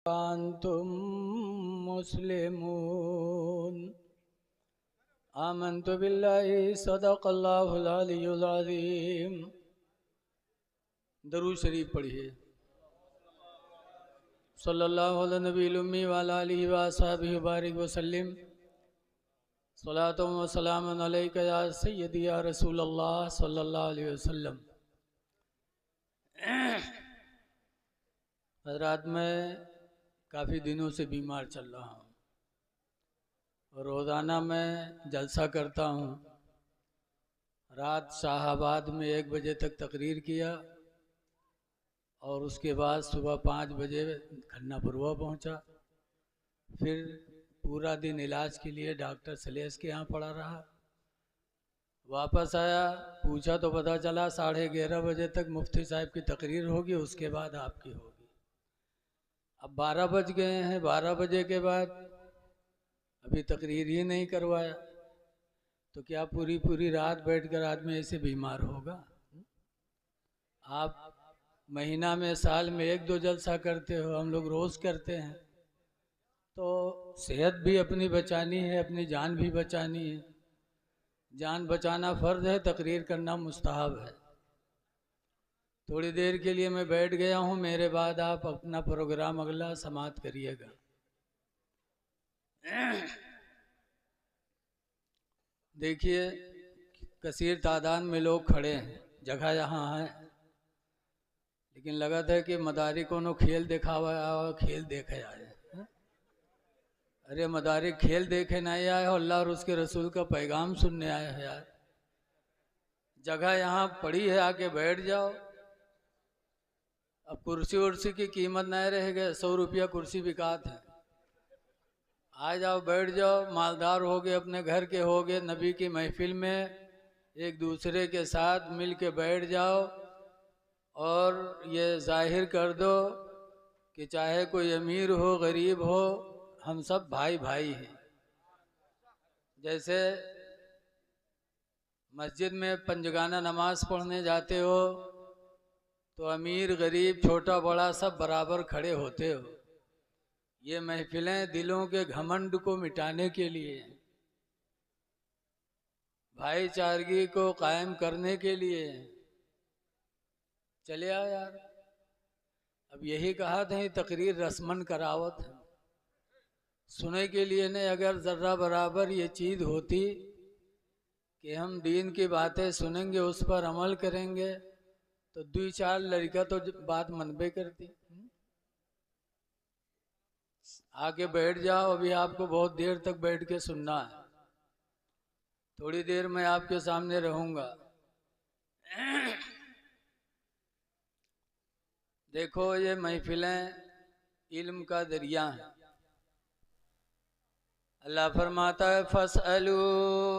अंतुम मुस्लिमून आमन्तु बिल्लाहि सदक़ल्लाहुल अलियुल अज़ीम। दरूद शरीफ पढ़िए। सल्लल्लाहु अलैहि नबील उम्मी व अला आलिहि व अस्हाबिहि बारिक वसल्लम। सलातो व सलामुन अलैका या सय्यदी या रसूल अल्लाह सल्लल्लाहु अलैहि वसल्लम। हज़रात, मैं काफ़ी दिनों से बीमार चल रहा हूँ। रोज़ाना मैं जलसा करता हूँ। रात शाहाबाद में 1 बजे तक तकरीर किया और उसके बाद सुबह 5 बजे खन्नापुरवा पहुँचा। फिर पूरा दिन इलाज के लिए डॉक्टर सलेस के यहाँ पड़ा रहा। वापस आया, पूछा तो पता चला 11:30 बजे तक मुफ्ती साहब की तकरीर होगी, उसके बाद आपकी होगी। अब 12 बज गए हैं। 12 बजे के बाद अभी तकरीर ही नहीं करवाया तो क्या पूरी रात बैठकर आदमी ऐसे बीमार होगा? आप महीना में, साल में 1-2 जलसा करते हो, हम लोग रोज़ करते हैं। तो सेहत भी अपनी बचानी है, अपनी जान भी बचानी है। जान बचाना फ़र्ज़ है, तकरीर करना मुस्तहब है। थोड़ी देर के लिए मैं बैठ गया हूँ, मेरे बाद आप अपना प्रोग्राम अगला समाप्त करिएगा। देखिए, कसीर तादाद में लोग खड़े हैं, जगह यहाँ है, लेकिन लगा था कि मदारी कोनो खेल दिखावा और खेल देखे आए। अरे मदारी खेल देखे नहीं आए हो, अल्लाह और उसके रसूल का पैगाम सुनने आए हो यार। जगह यहाँ पड़ी है, आके बैठ जाओ। अब कुर्सी उर्सी की कीमत नहीं रह गए, 100 रुपया कुर्सी बिकात है। आ जाओ, बैठ जाओ, मालदार हो गए, अपने घर के हो गए, नबी की महफिल में एक दूसरे के साथ मिल के बैठ जाओ और ये जाहिर कर दो कि चाहे कोई अमीर हो गरीब हो, हम सब भाई भाई हैं। जैसे मस्जिद में पंजगाना नमाज पढ़ने जाते हो तो अमीर गरीब छोटा बड़ा सब बराबर खड़े होते हो। ये महफिलें दिलों के घमंड को मिटाने के लिए, भाईचारगी को कायम करने के लिए। चले आओ यार। अब यही कहा था, ये तकरीर रस्मन करावत है, सुने के लिए नहीं। अगर ज़र्रा बराबर ये चीज़ होती कि हम दीन की बातें सुनेंगे, उस पर अमल करेंगे, तो 2-4 लड़का तो बात मनबे करती। आके बैठ जाओ, अभी आपको बहुत देर तक बैठ के सुनना है। थोड़ी देर में आपके सामने रहूंगा। देखो, ये महफिलें इल्म का दरिया है। अल्लाह फरमाता है, फसअलू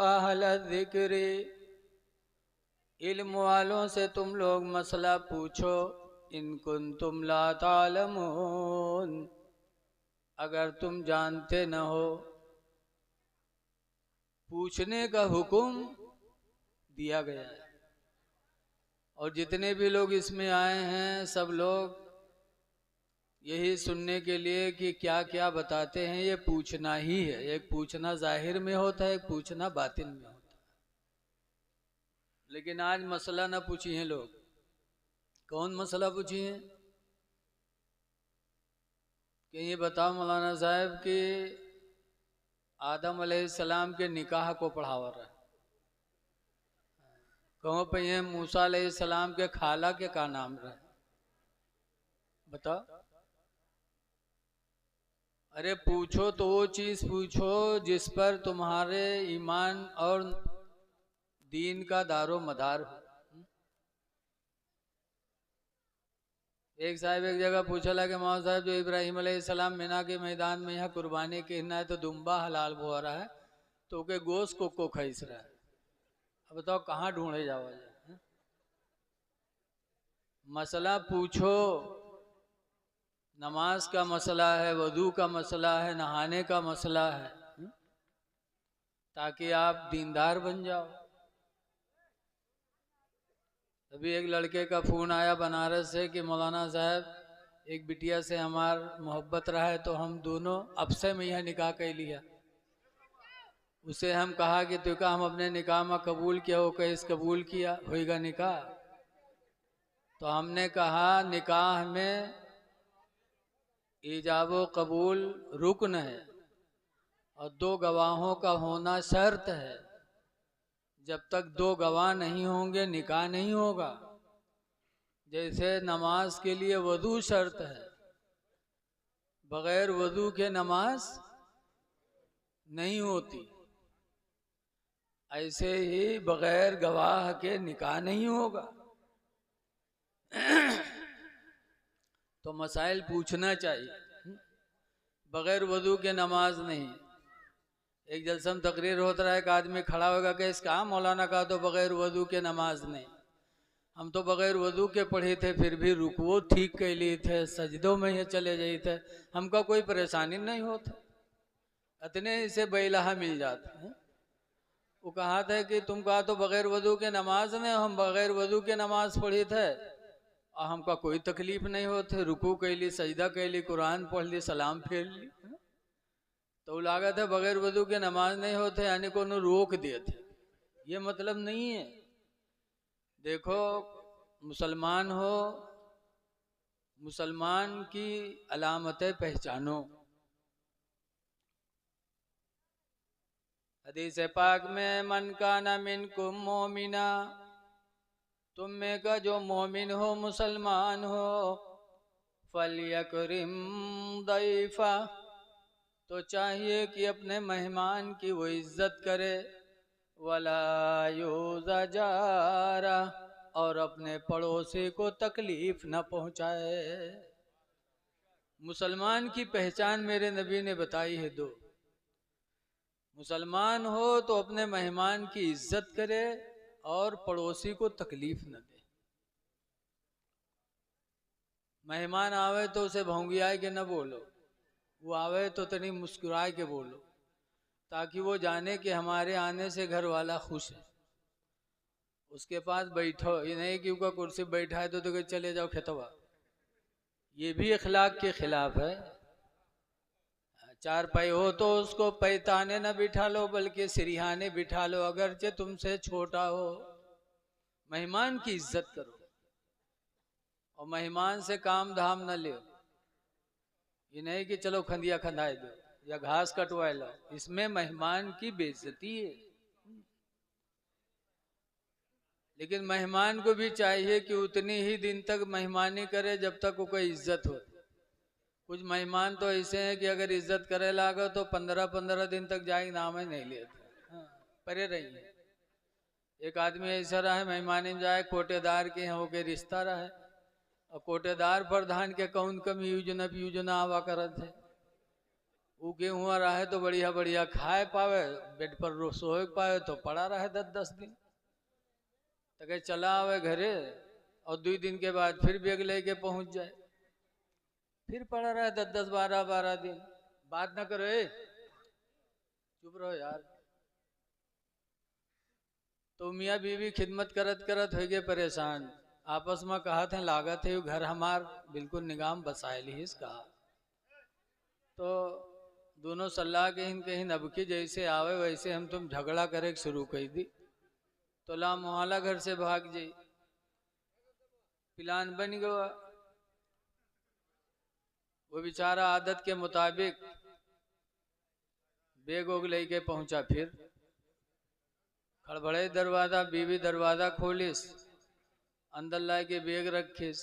अहल ज़िक्र, इल्म वालों से तुम लोग मसला पूछो, इन कुंतुम ला तालमून, अगर तुम जानते न हो। पूछने का हुक्म दिया गया है। और जितने भी लोग इसमें आए हैं, सब लोग यही सुनने के लिए कि क्या क्या बताते हैं, ये पूछना ही है। एक पूछना जाहिर में होता है, एक पूछना बातिन में होता है। लेकिन आज मसला ना पूछिए लोग। कौन मसला पूछिए? कि ये बताओ मौलाना साहब कि आदम अलैहिस्सलाम के निकाह को पढ़ावा रहा है। कहो पे ये मूसा अलैहिस्सलाम के खाला के का नाम रहा है, बताओ। अरे पूछो तो वो चीज पूछो जिस पर तुम्हारे ईमान और दीन का दारो मदार हो। एक साहब एक जगह पूछा कि मौलाना साहब, जो इब्राहिम अलैहिस्सलाम मिना के मैदान में यहाँ कुर्बानी कहना है तो दुम्बा हलाल हो रहा है, तो के गोश्त को खींच रहा है। अब बताओ कहाँ ढूंढे जाओ। मसला पूछो। नमाज का मसला है, वजू का मसला है, नहाने का मसला है, ताकि आप दीनदार बन जाओ। अभी एक लड़के का फ़ोन आया बनारस से कि मौलाना साहब एक बिटिया से हमार मोहब्बत रहा है तो हम दोनों अब से में यह निकाह कर लिया। उसे हम कहा कि तू का हम अपने निकाह में कबूल किया हो, कैसे कबूल किया होएगा निकाह? तो हमने कहा निकाह में ईजाब कबूल रुकन है और 2 गवाहों का होना शर्त है। जब तक 2 गवाह नहीं होंगे निकाह नहीं होगा। जैसे नमाज के लिए वजू शर्त है, बगैर वजू के नमाज नहीं होती, ऐसे ही बगैर गवाह के निकाह नहीं होगा। तो मसाइल पूछना चाहिए। बगैर वजू के नमाज नहीं। एक जलसा में तकरीर होता रहा, एक आदमी खड़ा होगा कि इसका मौलाना का तो बगैर वजू के नमाज नहीं। हम तो बगैर वजू के पढ़े थे, फिर भी रुकवो ठीक कर लिए थे, सजदों में ही चले जाए थे, हमका कोई परेशानी नहीं होता। इतने से बैलहा मिल जाते हैं। वो कहा था कि तुम कहा तो बगैर वजू के नमाज में, हम बगैर वजू के नमाज पढ़े थे और हमका कोई तकलीफ नहीं होते, रुकू कैली, सजदा कैली, कुरान पढ़ ली, सलाम फेर ली। तो लागत है बगैर वजू के नमाज नहीं होते, यानी को रोक देते। ये मतलब नहीं है। देखो मुसलमान हो, मुसलमान की अलामतें पहचानो। हदीस पाक में मन काना मिनकुम मोमिना, तुम में का जो मोमिन हो, मुसलमान हो, फलयकरिम दैफा, तो चाहिए कि अपने मेहमान की वो इज्जत करे, वला युज़ा जारा, और अपने पड़ोसी को तकलीफ न पहुंचाए। मुसलमान की पहचान मेरे नबी ने बताई है 2। मुसलमान हो तो अपने मेहमान की इज्जत करे और पड़ोसी को तकलीफ न दे। मेहमान आवे तो उसे भौंगियाए के न बोलो, वो आवे तो तनी मुस्कुराए के बोलो, ताकि वो जाने कि हमारे आने से घर वाला खुश है। उसके पास बैठो, ये नहीं कि उसका कुर्सी बैठा है तो चले जाओ खेतवा, ये भी अखलाक के खिलाफ है। 4 पाई हो तो उसको पैताने न बिठा लो, बल्कि सिरिहाने बिठा लो, अगरचे तुमसे छोटा हो। मेहमान की इज्जत करो और मेहमान से काम धाम न ले। ये नहीं कि चलो खंदिया खंदाए दो या घास कटवाए लो, इसमें मेहमान की बेइज्जती है। लेकिन मेहमान को भी चाहिए कि उतनी ही दिन तक मेहमानी करे जब तक वो कोई इज्जत हो। कुछ मेहमान तो ऐसे हैं कि अगर इज्जत करे लागो तो 15-15 दिन तक जाए नाम ही नहीं लेते। हाँ, परे रहिए। एक आदमी ऐसा रहा है, मेहमानी में जाए, कोटेदार के यहाँ के रिश्ता रहा है, और कोटेदार प्रधान के कौन कम यूजना आवा करत है। वो गेहूँ रहा है तो बढ़िया बढ़िया खाए पावे, बेड पर सोए पावे तो पड़ा रहे 10-10 दिन तक, चला आवे घरे और 2 दिन के बाद फिर बेग लेके पहुंच जाए, फिर पड़ा रहे 10-10, 12-12 दिन। बात ना करो, चुप रहो यार। तो मियाँ बीवी खिदमत करत करत हो गए परेशान, आपस में कहा थे लागत है घर हमार बिल्कुल निगाम बसाए ली इसका। तो दोनों सलाह के हिन कहीं अब की जैसे आवे वैसे हम तुम झगड़ा करे शुरू कर दी, तो ला मोहल्ला घर से भाग जाई। प्लान बन गया। वो बेचारा आदत के मुताबिक बेग ओग लेके पहुंचा, फिर खड़बड़े दरवाजा, बीवी दरवाजा खोलिस, अंदर ला के बेग रखिस।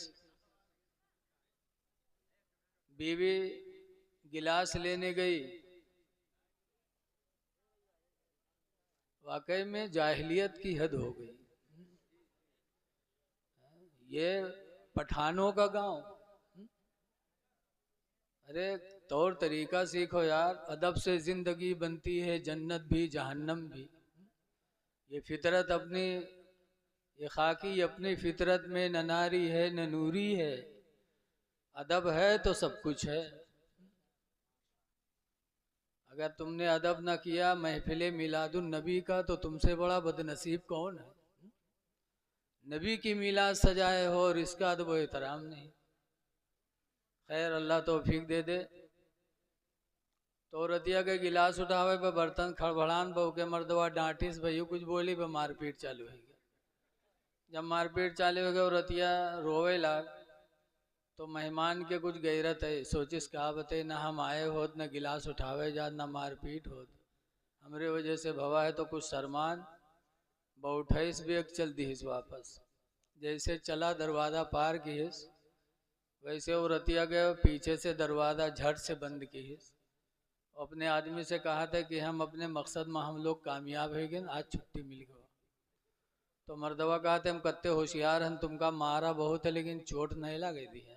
बीवी गिलास लेने गई, वाकई में जाहिलियत की हद हो गई। ये पठानों का गांव। अरे तौर तरीका सीखो यार, अदब से जिंदगी बनती है, जन्नत भी जहन्नम भी। ये फितरत अपनी, ये खाकी अपनी फितरत में न नारी है न नूरी है। अदब है तो सब कुछ है। अगर तुमने अदब न किया महफिले मिलादुन नबी का, तो तुमसे बड़ा बदनसीब कौन है? नबी की मिलाद सजाए हो और इसका अदब एहतराम नहीं। खैर अल्लाह तौफीक दे दे। तो रतिया के गिलास उठावे पे बर्तन खड़बड़ान बहू के मर्दवा डांटिस भैया कुछ बोली पे मारपीट चालू हो गया। जब मारपीट चालू हो गया रतिया रोवे लाग। तो मेहमान के कुछ गैरत है, सोचिस कहा बते ना हम आए होत न गिलास उठावे जात न मारपीट होत, हमरे वजह से भवा है तो कुछ शर्मान बउठाइस भी एक चल दीस वापस। जैसे चला दरवाज़ा पार कीस वैसे वो रतिया गए पीछे से दरवाज़ा झट से बंद कीस। अपने आदमी से कहा था कि हम अपने मकसद में हम लोग कामयाब हो गए, आज छुट्टी मिल गई। तो मर्दवा कहा थे हम कत्ते होशियार हैं, तुमका मारा बहुत है लेकिन चोट नहीं लगे दी है।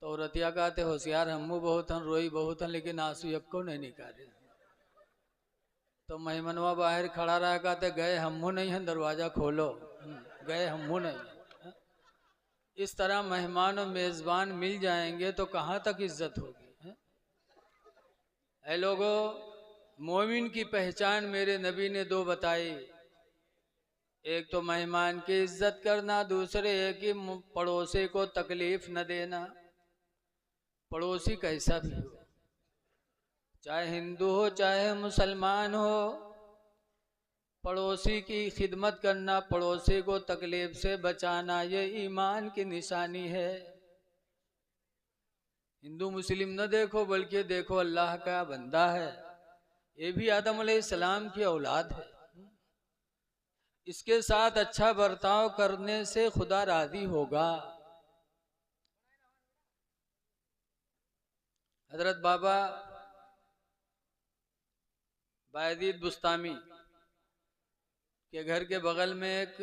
तो रतिया कहते होशियार हमू बहुत हैं, रोई बहुत हैं, लेकिन आंसू यक्को नहीं निकाले। तो मेहमनवा बाहर खड़ा रहा, कहते गए हमू नहीं हैं, दरवाज़ा खोलो। गए हमू नहीं हैं। इस तरह मेहमान और मेज़बान मिल जाएंगे तो कहाँ तक इज्जत होगी। ऐ लोगों, मोमिन की पहचान मेरे नबी ने दो बताई, एक तो मेहमान की इज्जत करना, दूसरे एक ही पड़ोसी को तकलीफ न देना। पड़ोसी कैसा भी हो, चाहे हिंदू हो चाहे मुसलमान हो, पड़ोसी की खिदमत करना, पड़ोसी को तकलीफ से बचाना, ये ईमान की निशानी है। हिंदू मुस्लिम न देखो बल्कि देखो अल्लाह का बंदा है, ये भी आदम अलैहिस्सलाम की औलाद है। इसके साथ अच्छा बर्ताव करने से खुदा राजी होगा। हजरत बाबा बायजीद बुस्तामी के घर के बगल में एक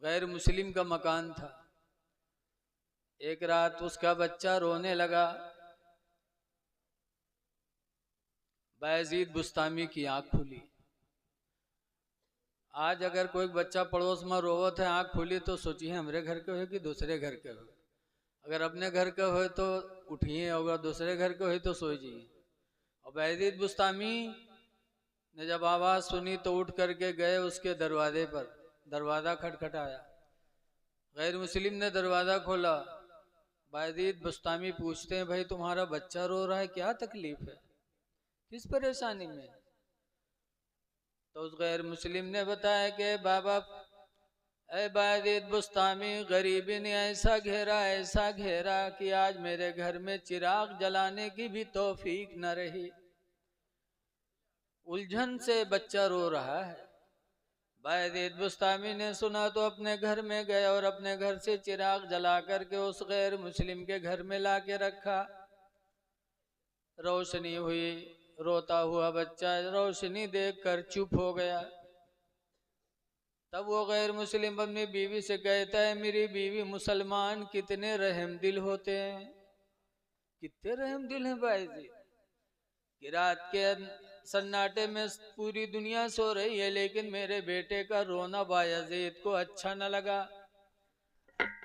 गैर मुस्लिम का मकान था। एक रात उसका बच्चा रोने लगा। बायजीद बुस्तामी की आंख खुली। आज अगर कोई बच्चा पड़ोस में रोवत है, आंख खुली तो सोचिए हमरे घर के हो कि दूसरे घर के हो। अगर अपने घर के हो तो उठिए, अगर दूसरे घर के हो तो सो जाइए। और बायजीद बुस्तामी ने जब आवाज़ सुनी तो उठ करके गए उसके दरवाजे पर। दरवाज़ा खटखटाया, गैर मुस्लिम ने दरवाज़ा खोला। बायजीद बुस्तामी पूछते हैं भाई तुम्हारा बच्चा रो रहा है, क्या तकलीफ है, किस परेशानी में? तो उस गैर मुस्लिम ने बताया कि बाबा ऐ बायजीद बुस्तामी, गरीबी ने ऐसा घेरा कि आज मेरे घर में चिराग जलाने की भी तौफीक न रही। उलझन से बच्चा रो रहा है। बायजीद बुस्तामी ने सुना तो अपने घर में गए और अपने घर से चिराग जला करके उस गैर मुस्लिम के घर में ला के रखा। रोशनी हुई, रोता हुआ बच्चा रोशनी देखकर चुप हो गया। तब वो गैर मुस्लिम अपनी बीवी से कहता है मेरी बीवी मुसलमान कितने रहम दिल होते हैं। कितने रहम दिल हैं बायजीद कि रात के सन्नाटे में पूरी दुनिया सो रही है लेकिन मेरे बेटे का रोना बायजीद को अच्छा न लगा।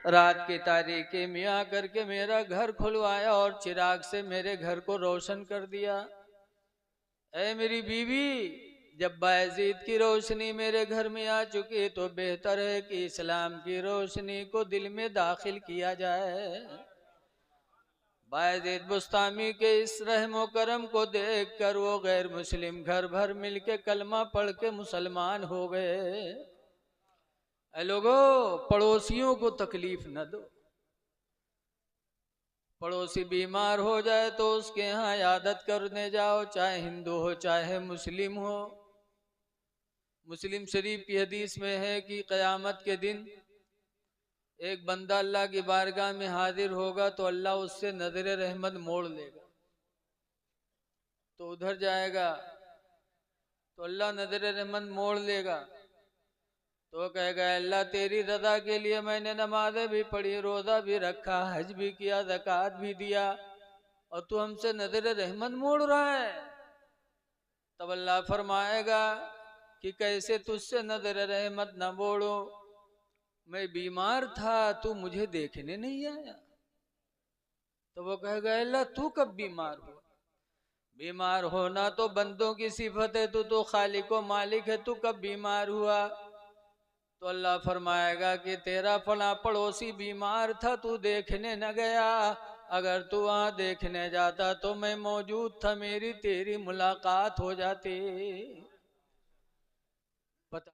रात की तारीकी में आकर के मेरा घर खुलवाया और चिराग से मेरे घर को रोशन कर दिया। ऐ मेरी बीवी, जब बायजीद की रोशनी मेरे घर में आ चुकी तो बेहतर है कि इस्लाम की रोशनी को दिल में दाखिल किया जाए। बायजीद बुस्तामी के इस रहमो करम को देखकर वो गैर मुस्लिम घर भर मिलके कलमा पढ़ के मुसलमान हो गए। ऐ लोगों, पड़ोसियों को तकलीफ न दो। पड़ोसी बीमार हो जाए तो उसके यहाँ इयादत करने जाओ, चाहे हिंदू हो चाहे मुस्लिम हो। मुस्लिम शरीफ की हदीस में है कि क़यामत के दिन एक बंदा अल्लाह की बारगाह में हाजिर होगा तो अल्लाह उससे नजर रहमत मोड़ लेगा। तो उधर जाएगा तो अल्लाह नजर रहमत मोड़ लेगा। तो कहेगा अल्लाह तेरी रजा के लिए मैंने नमाजें भी पढ़ी, रोज़ा भी रखा, हज भी किया, ज़कात भी दिया, और तू हमसे नजर रहमत मोड़ रहा है। तब अल्लाह फरमाएगा कि कैसे तुझसे नजर रहमत न मोड़ो, मैं बीमार था तू मुझे देखने नहीं आया। तो वो कहेगा अल्लाह तू कब बीमार हुआ? बीमार होना तो बंदों की सिफत है, तू तो खालिक व मालिक है, तू कब बीमार हुआ? तो अल्लाह फरमाएगा कि तेरा फला पड़ोसी बीमार था तू देखने न गया, अगर तू वहां देखने जाता तो मैं मौजूद था, मेरी तेरी मुलाकात हो जाती। पता